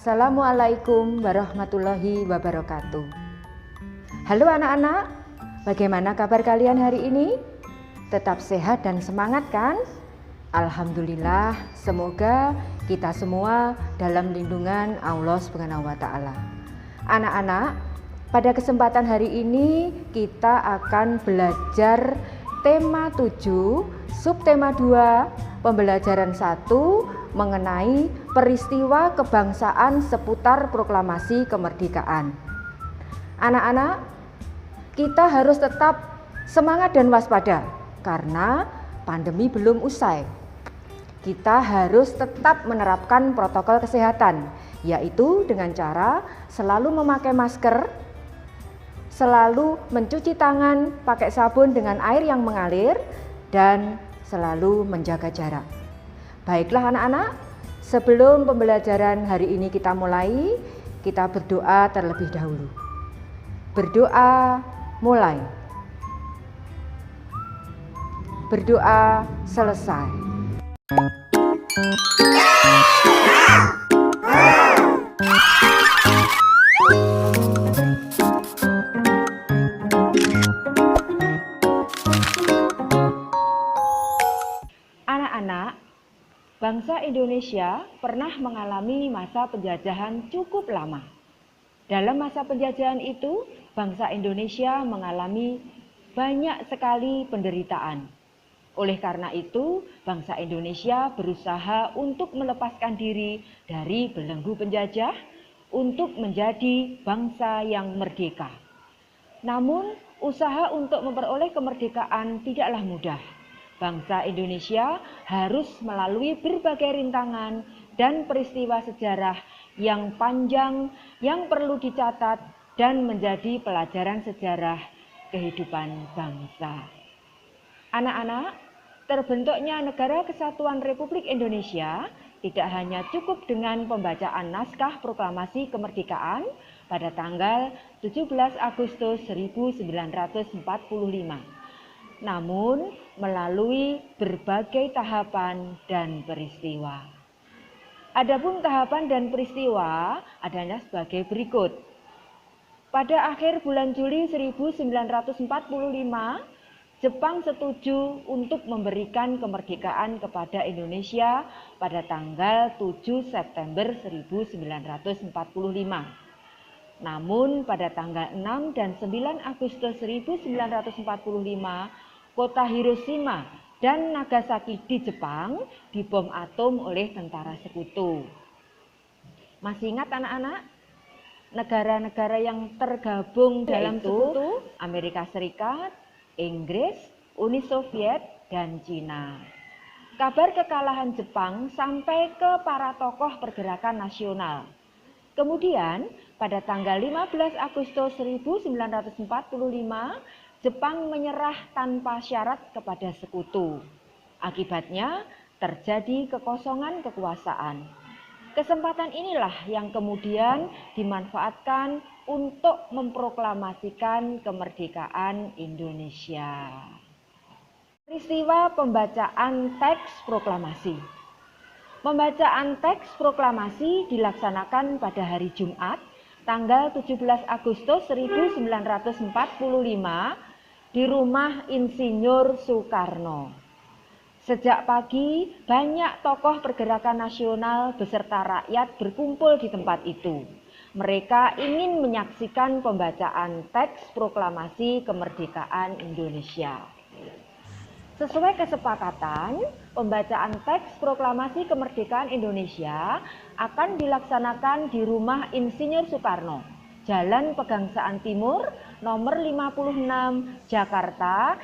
Assalamualaikum warahmatullahi wabarakatuh. Halo anak-anak, bagaimana kabar kalian hari ini? Tetap sehat dan semangat kan? Alhamdulillah, semoga kita semua dalam lindungan Allah Subhanahu wa taala. Anak-anak, pada kesempatan hari ini kita akan belajar tema 7, subtema 2, pembelajaran 1 mengenai peristiwa kebangsaan seputar proklamasi kemerdekaan. Anak-anak, kita harus tetap semangat dan waspada karena pandemi belum usai. Kita harus tetap menerapkan protokol kesehatan, yaitu dengan cara selalu memakai masker, selalu mencuci tangan pakai sabun dengan air yang mengalir, dan selalu menjaga jarak. Baiklah anak-anak, sebelum pembelajaran hari ini kita mulai, kita berdoa terlebih dahulu. Berdoa mulai. Berdoa selesai. Anak-anak, bangsa Indonesia pernah mengalami masa penjajahan cukup lama. Dalam masa penjajahan itu, bangsa Indonesia mengalami banyak sekali penderitaan. Oleh karena itu, bangsa Indonesia berusaha untuk melepaskan diri dari belenggu penjajah untuk menjadi bangsa yang merdeka. Namun, usaha untuk memperoleh kemerdekaan tidaklah mudah. Bangsa Indonesia harus melalui berbagai rintangan dan peristiwa sejarah yang panjang yang perlu dicatat dan menjadi pelajaran sejarah kehidupan bangsa. Anak-anak, terbentuknya Negara Kesatuan Republik Indonesia tidak hanya cukup dengan pembacaan naskah proklamasi kemerdekaan pada tanggal 17 Agustus 1945. Namun melalui berbagai tahapan dan peristiwa. Adapun tahapan dan peristiwa adalah sebagai berikut. Pada akhir bulan Juli 1945, Jepang setuju untuk memberikan kemerdekaan kepada Indonesia pada tanggal 7 September 1945. Namun pada tanggal 6 dan 9 Agustus 1945, kota Hiroshima dan Nagasaki di Jepang dibom atom oleh tentara sekutu. Masih ingat anak-anak? Negara-negara yang tergabung dalam sekutu, Amerika Serikat, Inggris, Uni Soviet, dan Cina. Kabar kekalahan Jepang sampai ke para tokoh pergerakan nasional. Kemudian pada tanggal 15 Agustus 1945, Jepang menyerah tanpa syarat kepada sekutu. Akibatnya terjadi kekosongan kekuasaan. Kesempatan inilah yang kemudian dimanfaatkan untuk memproklamasikan kemerdekaan Indonesia. Peristiwa pembacaan teks proklamasi. Pembacaan teks proklamasi dilaksanakan pada hari Jumat, tanggal 17 Agustus 1945 di rumah Insinyur Soekarno. Sejak pagi, banyak tokoh pergerakan nasional beserta rakyat berkumpul di tempat itu. Mereka ingin menyaksikan pembacaan teks proklamasi kemerdekaan Indonesia. Sesuai kesepakatan, pembacaan teks proklamasi kemerdekaan Indonesia akan dilaksanakan di rumah Insinyur Soekarno, Jalan Pegangsaan Timur, nomor 56, Jakarta,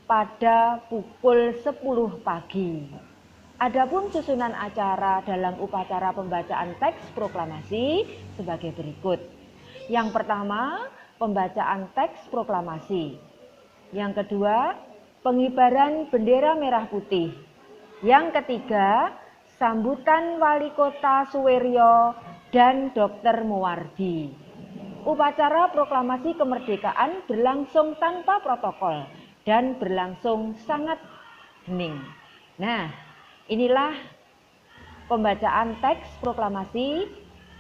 pada pukul 10 pagi. Adapun susunan acara dalam upacara pembacaan teks proklamasi sebagai berikut. Yang pertama, pembacaan teks proklamasi. Yang kedua, pengibaran bendera merah putih. Yang ketiga, sambutan Wali Kota Suweryo dan Dr. Muwardi. Upacara proklamasi kemerdekaan berlangsung tanpa protokol dan berlangsung sangat hening. Nah, inilah pembacaan teks proklamasi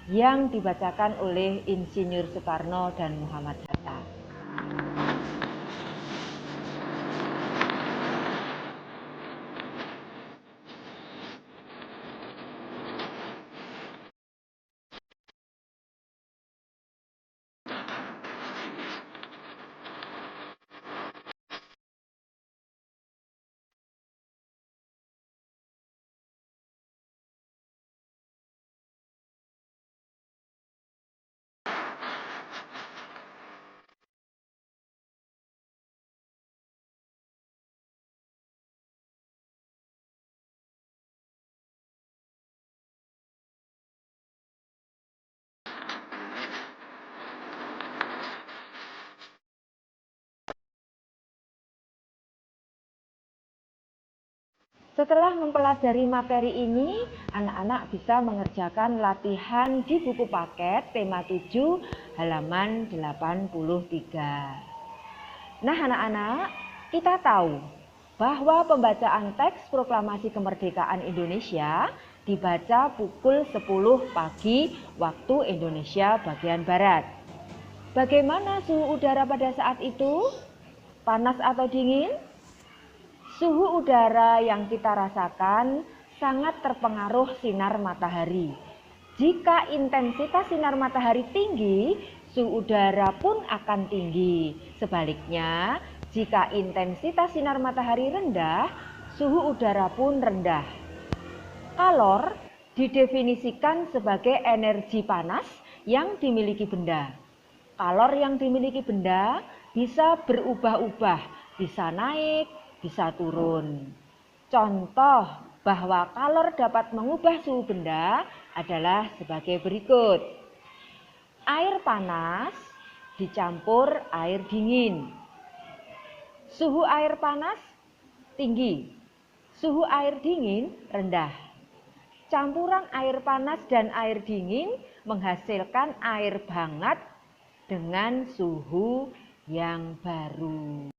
yang dibacakan oleh Insinyur Soekarno dan Muhammad Hatta. Setelah mempelajari materi ini, anak-anak bisa mengerjakan latihan di buku paket tema 7 halaman 83. Nah anak-anak, kita tahu bahwa pembacaan teks proklamasi kemerdekaan Indonesia dibaca pukul 10 pagi waktu Indonesia bagian Barat. Bagaimana suhu udara pada saat itu? Panas atau dingin? Suhu udara yang kita rasakan sangat terpengaruh sinar matahari. Jika intensitas sinar matahari tinggi, suhu udara pun akan tinggi. Sebaliknya, jika intensitas sinar matahari rendah, suhu udara pun rendah. Kalor didefinisikan sebagai energi panas yang dimiliki benda. Kalor yang dimiliki benda bisa berubah-ubah, bisa naik, bisa turun. Contoh bahwa kalor dapat mengubah suhu benda adalah sebagai berikut. Air panas dicampur air dingin. Suhu air panas tinggi, suhu air dingin rendah. Campuran air panas dan air dingin menghasilkan air hangat dengan suhu yang baru.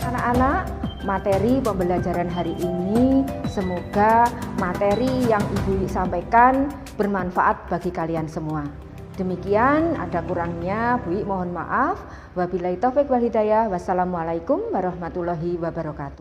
Anak-anak, materi pembelajaran hari ini semoga materi yang Ibu sampaikan bermanfaat bagi kalian semua. Demikian, ada kurangnya Bu mohon maaf. Wabillahi taufik wal hidayah. Wassalamualaikum warahmatullahi wabarakatuh.